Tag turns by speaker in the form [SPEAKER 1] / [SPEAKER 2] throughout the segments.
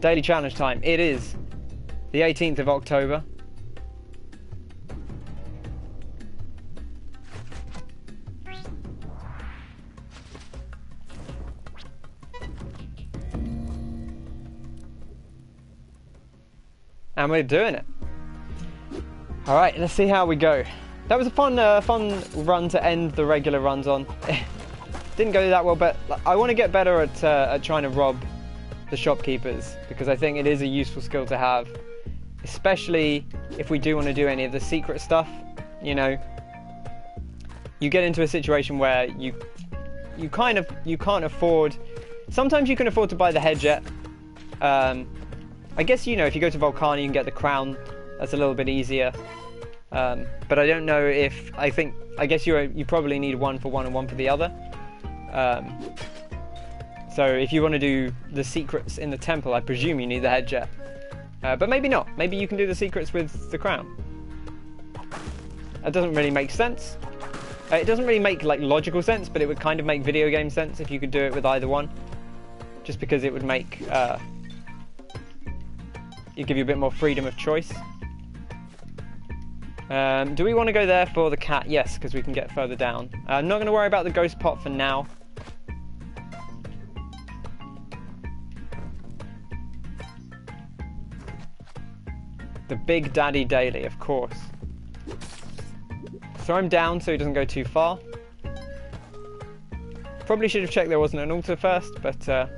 [SPEAKER 1] Daily challenge time. It is the 18th of October. And we're doing it. Alright, let's see how we go. That was a fun run to end the regular runs on. Didn't go that well, but I want to get better at trying to rob the shopkeepers, because I think it is a useful skill to have, especially if we do want to do any of the secret stuff. You know, you get into a situation where you can't afford. Sometimes you can afford to buy the head jet. I guess, you know, if you go to Volcana, you can get the crown. That's a little bit easier. But I don't know if... I guess you probably need one for one and one for the other. So if you want to do the secrets in the temple, I presume you need the head jet. But maybe not. Maybe you can do the secrets with the crown. That doesn't really make sense. It doesn't really make like logical sense, but it would kind of make video game sense if you could do it with either one. Just because it would make... it'd give you a bit more freedom of choice. Do we want to go there for the cat? Yes, because we can get further down. I'm not going to worry about the ghost pot for now. The Big Daddy Daily, of course. Throw him down so he doesn't go too far. Probably should have checked there wasn't an altar first, but I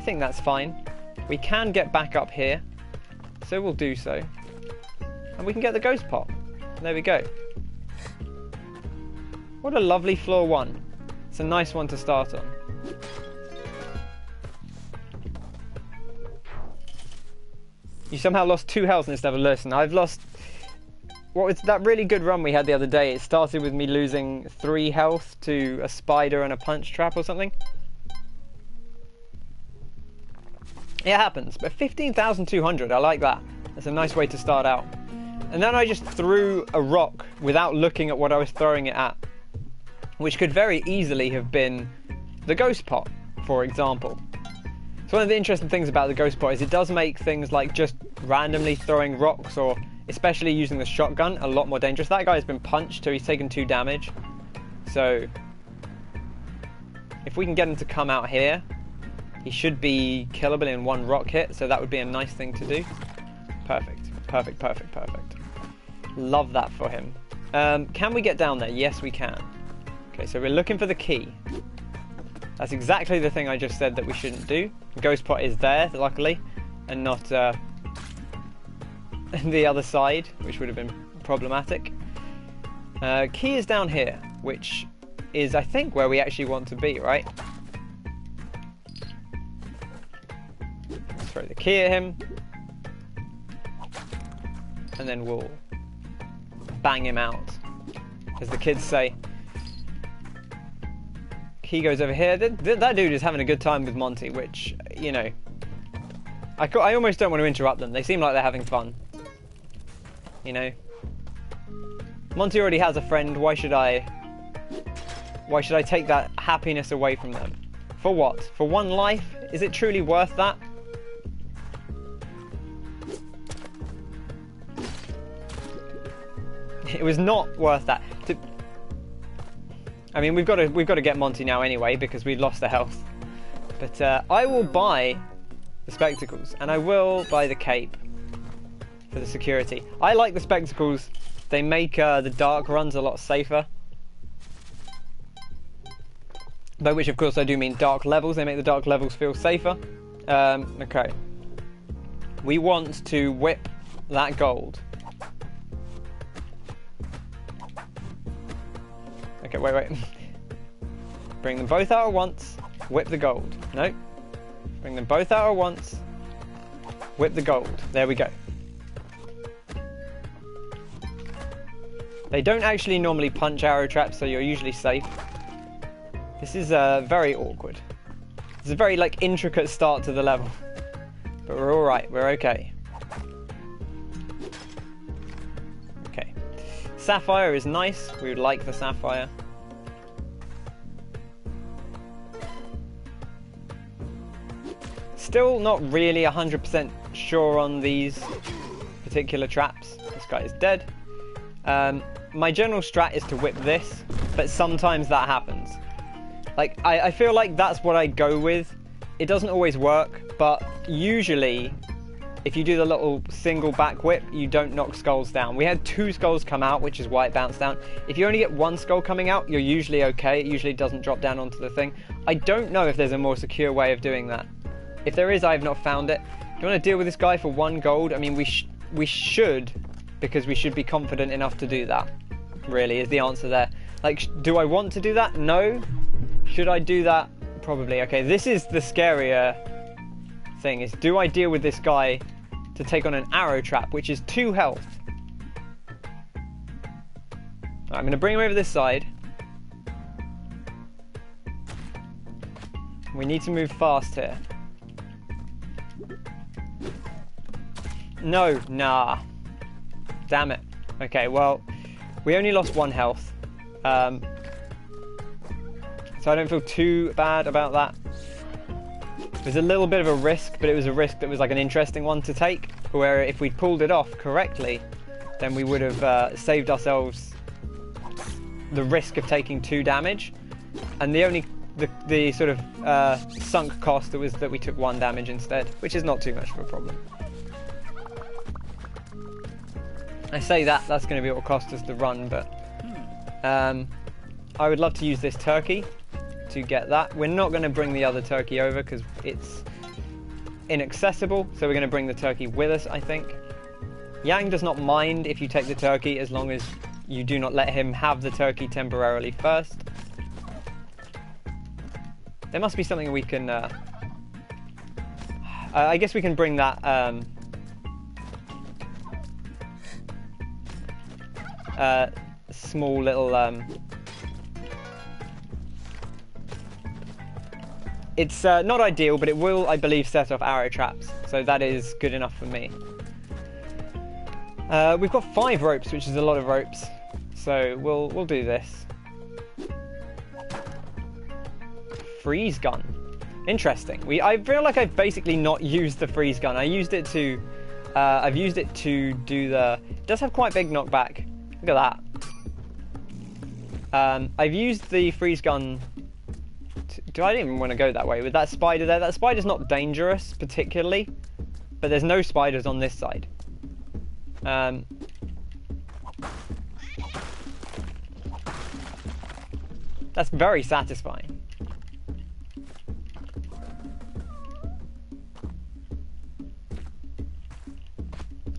[SPEAKER 1] think that's fine. We can get back up here, so we'll do so. And we can get the ghost pot. There we go. What a lovely floor one. It's a nice one to start on. You somehow lost 2 health instead of listen. I've lost... What was that really good run we had the other day? It started with me losing 3 health to a spider and a punch trap or something. It happens, but 15,200, I like that. That's a nice way to start out. And then I just threw a rock without looking at what I was throwing it at, which could very easily have been the ghost pot, for example. So one of the interesting things about the ghost pot is it does make things like just randomly throwing rocks, or especially using the shotgun, a lot more dangerous. That guy has been punched, so he's taken 2 damage. So if we can get him to come out here, he should be killable in 1 rock hit, so that would be a nice thing to do. Perfect. Perfect, perfect, perfect. Love that for him. Can we get down there? Yes, we can. Okay, so we're looking for the key. That's exactly the thing I just said that we shouldn't do. The ghost pot is there, luckily, and not the other side, which would have been problematic. Key is down here, which is, I think, where we actually want to be, right? Let's throw the key at him. And then we'll bang him out, as the kids say. Key goes over here. That dude is having a good time with Monty, which, you know, I almost don't want to interrupt them. They seem like they're having fun. You know, Monty already has a friend. Why should I take that happiness away from them? For what? For 1 life? Is it truly worth that? It was not worth that. I mean, we've got to get Monty now anyway, because we lost the health. But I will buy the spectacles, and I will buy the cape for the security. I like the spectacles. They make the dark runs a lot safer. By which, of course, I do mean dark levels. They make the dark levels feel safer. Okay. We want to whip that gold. Okay, wait. Bring them both out at once. Whip the gold. No. Bring them both out at once. Whip the gold. There we go. They don't actually normally punch arrow traps, so you're usually safe. This is very awkward. It's a very like intricate start to the level. But we're alright, we're okay. Okay. Sapphire is nice. We would like the sapphire. Still not really 100% sure on these particular traps. This guy is dead. My general strat is to whip this, but sometimes that happens. Like, I feel like that's what I go with. It doesn't always work, but usually, if you do the little single back whip, you don't knock skulls down. We had 2 skulls come out, which is why it bounced down. If you only get 1 skull coming out, you're usually okay. It usually doesn't drop down onto the thing. I don't know if there's a more secure way of doing that. If there is, I have not found it. Do you want to deal with this guy for 1 gold? I mean, we should, because we should be confident enough to do that, really, is the answer there. Like, do I want to do that? No. Should I do that? Probably. Okay, this is the scarier thing, is do I deal with this guy to take on an arrow trap, which is 2 health? Right, I'm going to bring him over this side. We need to move fast here. No, nah. Damn it. Okay, well, we only lost 1 health. So I don't feel too bad about that. It was a little bit of a risk, but it was a risk that was like an interesting one to take, where if we'd pulled it off correctly, then we would have saved ourselves the risk of taking 2 damage. And the sort of sunk cost was that we took 1 damage instead, which is not too much of a problem. I say that's going to be what cost us the run, but I would love to use this turkey to get that. We're not going to bring the other turkey over because it's inaccessible, so we're going to bring the turkey with us, I think. Yang does not mind if you take the turkey as long as you do not let him have the turkey temporarily first. There must be something we can... I guess we can bring that... small little... It's not ideal, but it will, I believe, set off arrow traps. So that is good enough for me. We've got 5 ropes, which is a lot of ropes. So we'll do this. Freeze gun. Interesting. I feel like I've basically not used the freeze gun. I used it to... I've used it to do the... It does have quite big knockback. Look at that. I've used the freeze gun... I didn't even want to go that way with that spider there. That spider's not dangerous, particularly. But there's no spiders on this side. That's very satisfying.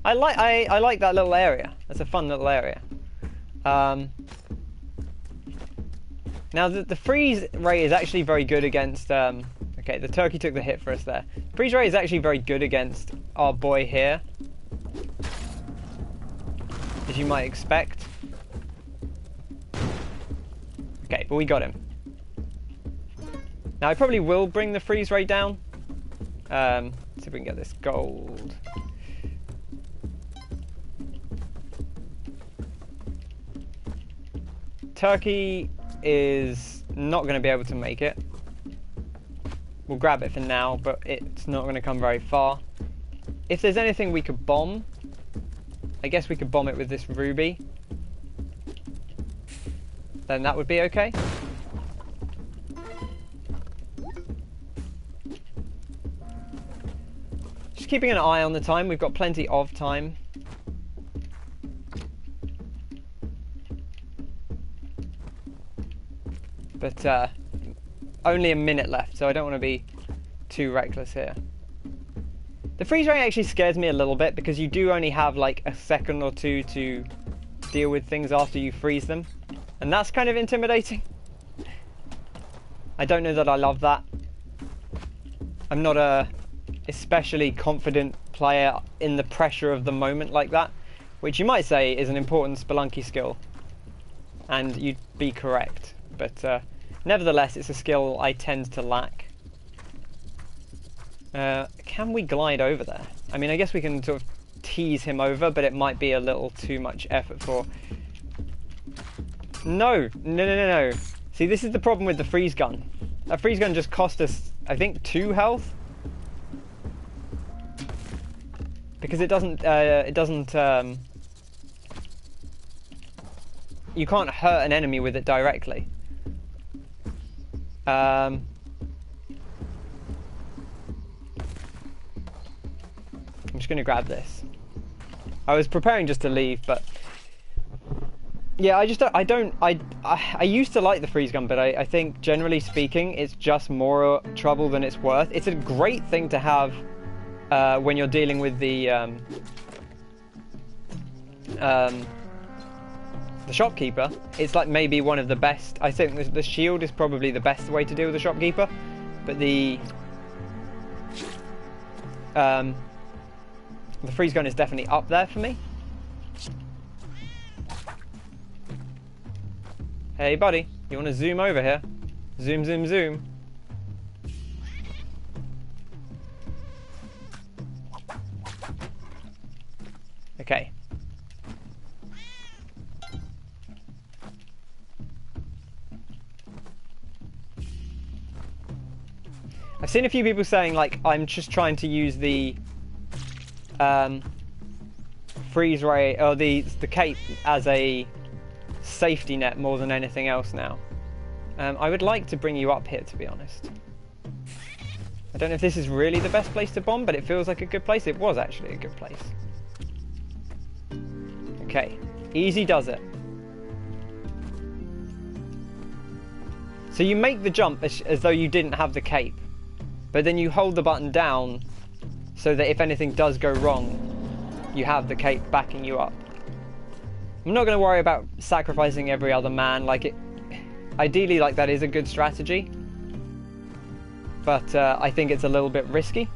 [SPEAKER 1] I like that little area. That's a fun little area. Now the freeze ray is actually very good against. Okay, the turkey took the hit for us there. Freeze ray is actually very good against our boy here, as you might expect. Okay, but we got him. Now I probably will bring the freeze ray down. See if we can get this gold. Turkey is not going to be able to make it. We'll grab it for now, but it's not going to come very far. If there's anything we could bomb, I guess we could bomb it with this ruby. Then that would be okay. Just keeping an eye on the time. We've got plenty of time. But only a minute left, so I don't want to be too reckless here. The freeze ray actually scares me a little bit because you do only have like a second or 2 to deal with things after you freeze them. And that's kind of intimidating. I don't know that I love that. I'm not a especially confident player in the pressure of the moment like that, which you might say is an important Spelunky skill. And you'd be correct. But nevertheless, it's a skill I tend to lack. Can we glide over there? I mean, I guess we can sort of tease him over, but it might be a little too much effort for... No! No. See, this is the problem with the freeze gun. That freeze gun just cost us, I think, 2 health? because it doesn't you can't hurt an enemy with it directly. I'm just gonna grab this. I was preparing just to leave, but yeah, I used to like the freeze gun, but I think generally speaking, it's just more trouble than it's worth. It's a great thing to have when you're dealing with the shopkeeper. It's like maybe one of the best. I think the shield is probably the best way to deal with the shopkeeper, but the freeze gun is definitely up there for me. Hey buddy, you want to zoom over here? Zoom, zoom, zoom. Okay. I've seen a few people saying, like, I'm just trying to use the freeze ray or the cape as a safety net more than anything else now. I would like to bring you up here, to be honest. I don't know if this is really the best place to bomb, but it feels like a good place. It was actually a good place. Okay, easy does it. So you make the jump as though you didn't have the cape, but then you hold the button down so that if anything does go wrong, you have the cape backing you up. I'm not going to worry about sacrificing every other man. Like it, ideally, like that is a good strategy, but I think it's a little bit risky.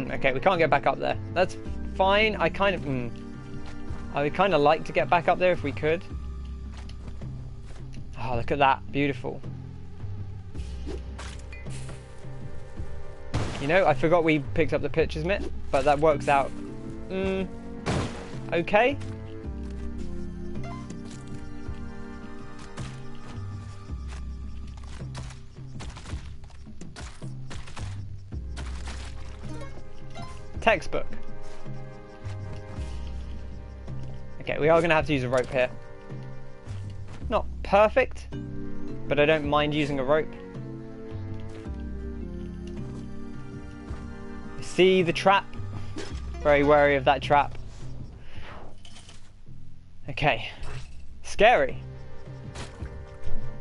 [SPEAKER 1] Okay, we can't get back up there. That's fine. I would kind of like to get back up there if we could. Oh, look at that. Beautiful. You know, I forgot we picked up the pitcher's mitt, but that works out. Okay. Textbook. Okay, we are going to have to use a rope here. Not perfect, but I don't mind using a rope. See the trap? Very wary of that trap. Okay. Scary.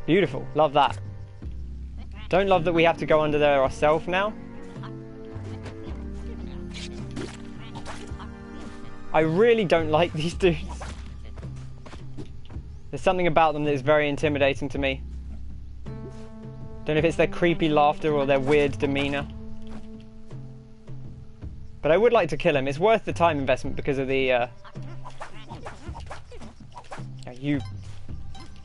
[SPEAKER 1] Beautiful. Love that. Don't love that we have to go under there ourselves now. I really don't like these dudes. There's something about them that is very intimidating to me. Don't know if it's their creepy laughter or their weird demeanor. But I would like to kill him. It's worth the time investment because of the... Oh,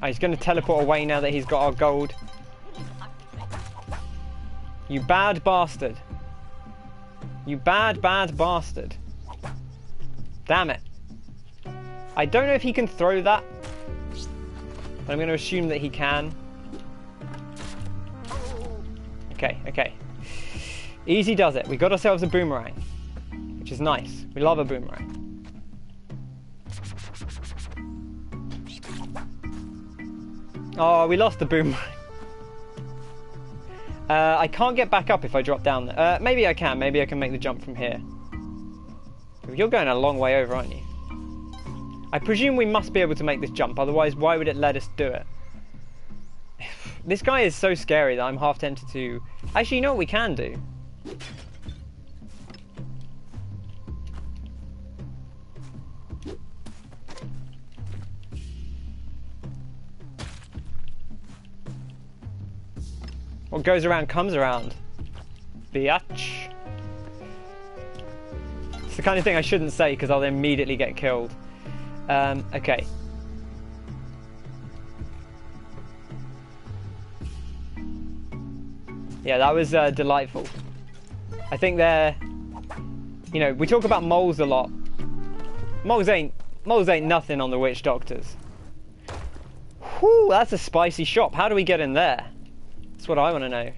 [SPEAKER 1] he's going to teleport away now that he's got our gold. You bad bastard. You bad, bad bastard. Damn it. I don't know if he can throw that, but I'm going to assume that he can. Okay, okay. Easy does it. We got ourselves a boomerang, which is nice. We love a boomerang. Oh, we lost the boomerang. I can't get back up if I drop down there. Maybe I can. Maybe I can make the jump from here. You're going a long way over, aren't you? I presume we must be able to make this jump, otherwise why would it let us do it? This guy is so scary that I'm half tempted to... Actually, you know what we can do? What goes around comes around. Biatch. It's the kind of thing I shouldn't say because I'll immediately get killed. Okay. Yeah, that was delightful. I think they're, you know, we talk about moles a lot. Moles ain't nothing on the witch doctors. Whew, that's a spicy shop. How do we get in there? That's what I want to know.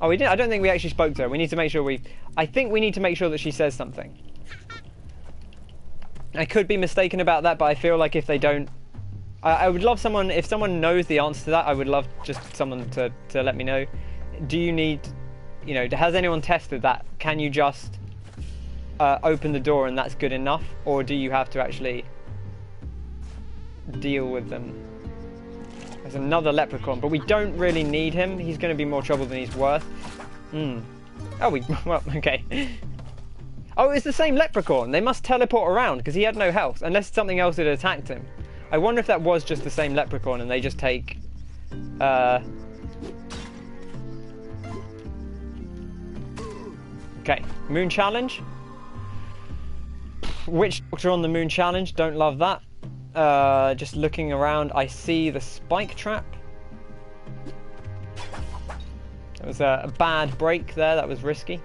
[SPEAKER 1] Oh, we didn't. I don't think we actually spoke to her. We need to make sure I think we need to make sure that she says something. I could be mistaken about that, but I feel like if they don't, I would love someone, if someone knows the answer to that, I would love just someone to let me know. Do you need, you know, has anyone tested that? Can you just open the door and that's good enough? Or do you have to actually deal with them? There's another leprechaun, but we don't really need him. He's going to be more trouble than he's worth. Oh, well, okay. Oh, it's the same leprechaun. They must teleport around because he had no health, unless something else had attacked him. I wonder if that was just the same leprechaun and they just take... Okay, moon challenge. Witch doctor on the moon challenge, don't love that. Just looking around, I see the spike trap. There was a bad break there, that was risky.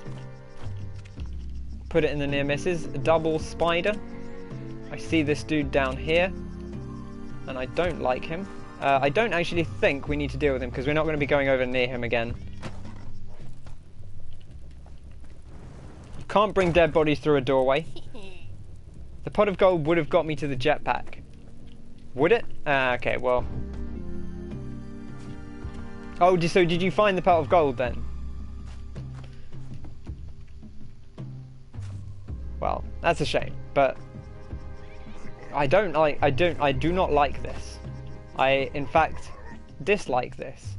[SPEAKER 1] Put it in the near misses. A double spider. I see this dude down here, and I don't like him. I don't actually think we need to deal with him because we're not going to be going over near him again. You can't bring dead bodies through a doorway. The pot of gold would have got me to the jetpack. Would it? Okay, well. Oh, so did you find the pot of gold then? Well, that's a shame, but I do not like this. I, in fact, dislike this.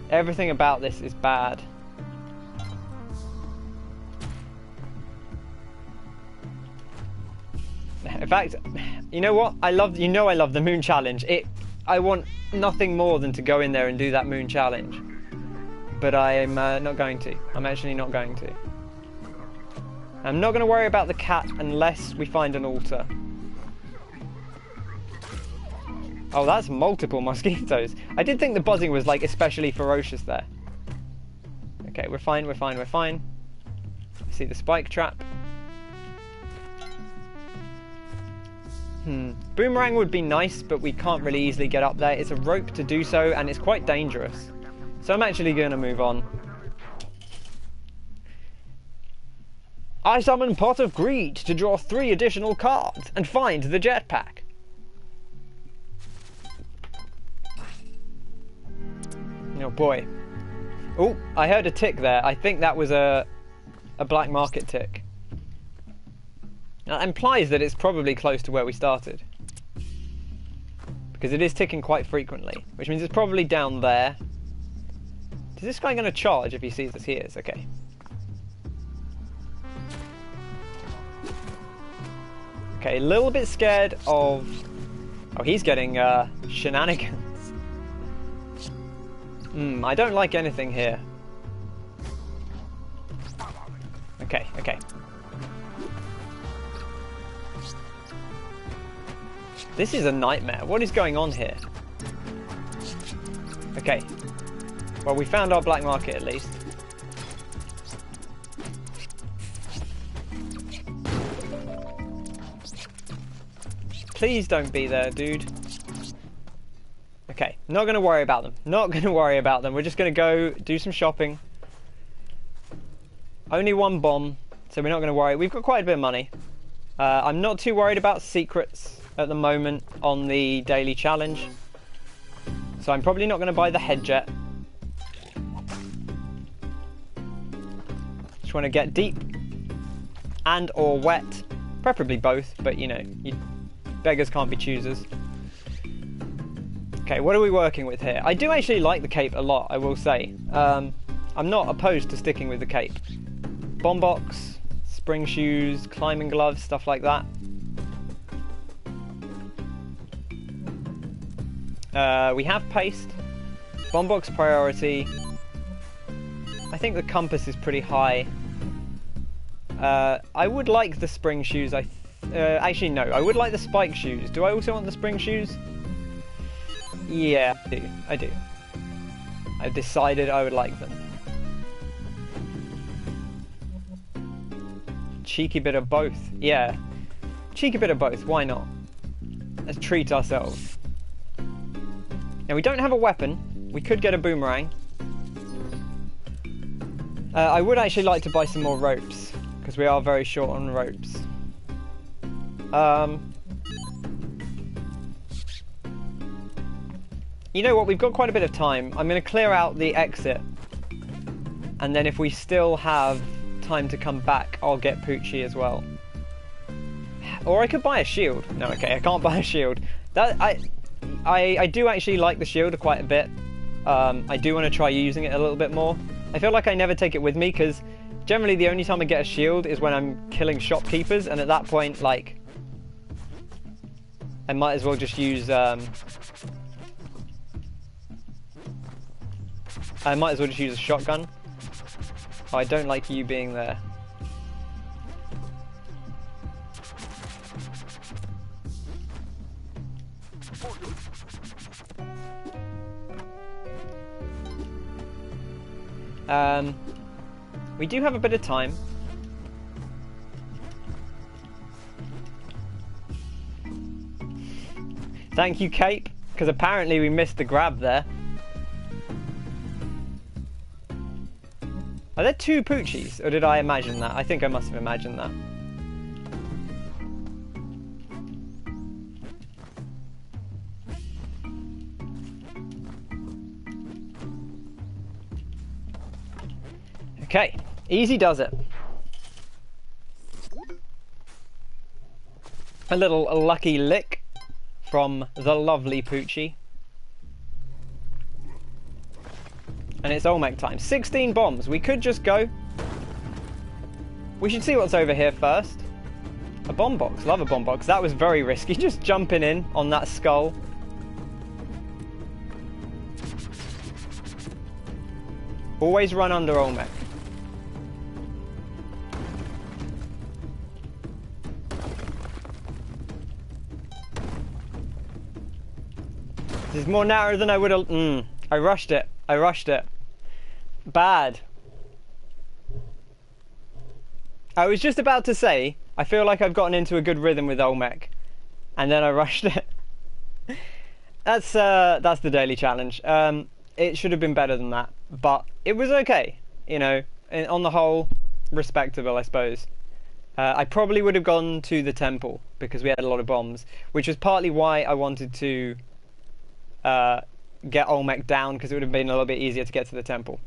[SPEAKER 1] Everything about this is bad. In fact, you know what? I love the moon challenge. I want nothing more than to go in there and do that moon challenge. But I am not going to. I'm actually not going to. I'm not going to worry about the cat unless we find an altar. Oh, that's multiple mosquitoes. I did think the buzzing was like especially ferocious there. Okay, we're fine, we're fine, we're fine. I see the spike trap. Boomerang would be nice, but we can't really easily get up there. It's a rope to do so, and it's quite dangerous. So I'm actually going to move on. I summon Pot of Greed to draw 3 additional cards and find the jetpack. Oh boy. Oh, I heard a tick there. I think that was a black market tick. That implies that it's probably close to where we started. Because it is ticking quite frequently, which means it's probably down there. Is this guy going to charge if he sees us? He is, okay. Okay, a little bit scared of... Oh, he's getting shenanigans. I don't like anything here. Okay, okay. This is a nightmare. What is going on here? Okay. Well, we found our black market at least. Please don't be there, dude. Okay, not going to worry about them. Not going to worry about them. We're just going to go do some shopping. Only 1 bomb, so we're not going to worry. We've got quite a bit of money. I'm not too worried about secrets at the moment on the daily challenge. So I'm probably not going to buy the head jet. Just want to get deep and or wet. Preferably both, but you know, beggars can't be choosers. Okay, what are we working with here? I do actually like the cape a lot, I will say. I'm not opposed to sticking with the cape. Bomb box, spring shoes, climbing gloves, stuff like that. We have paste. Bomb box priority. I think the compass is pretty high. I would like the spring shoes, I Actually, no. I would like the spike shoes. Do I also want the spring shoes? Yeah, I do. I do. I've decided I would like them. Cheeky bit of both. Yeah. Cheeky bit of both. Why not? Let's treat ourselves. Now, we don't have a weapon. We could get a boomerang. I would actually like to buy some more ropes, because we are very short on ropes. You know what? We've got quite a bit of time. I'm going to clear out the exit. And then if we still have time to come back, I'll get Poochie as well. Or I could buy a shield. No, okay, I can't buy a shield. I do actually like the shield quite a bit. I do want to try using it a little bit more. I feel like I never take it with me because generally the only time I get a shield is when I'm killing shopkeepers, and at that point, like, I might as well just use a shotgun. Oh, I don't like you being there. We do have a bit of time. Thank you, Cape, because apparently we missed the grab there. Are there two Poochies, or did I imagine that? I think I must have imagined that. Okay, easy does it. A little lucky lick from the lovely Poochie. And it's Olmec time. 16 bombs. We could just go. We should see what's over here first. A bomb box. Love a bomb box. That was very risky. Just jumping in on that skull. Always run under Olmec. This is more narrow than I would have... I rushed it. I rushed it. Bad. I was just about to say, I feel like I've gotten into a good rhythm with Olmec. And then I rushed it. That's the daily challenge. It should have been better than that. But it was okay. You know, on the whole, respectable, I suppose. I probably would have gone to the temple because we had a lot of bombs. Which was partly why I wanted to... get Olmec down, because it would have been a little bit easier to get to the temple.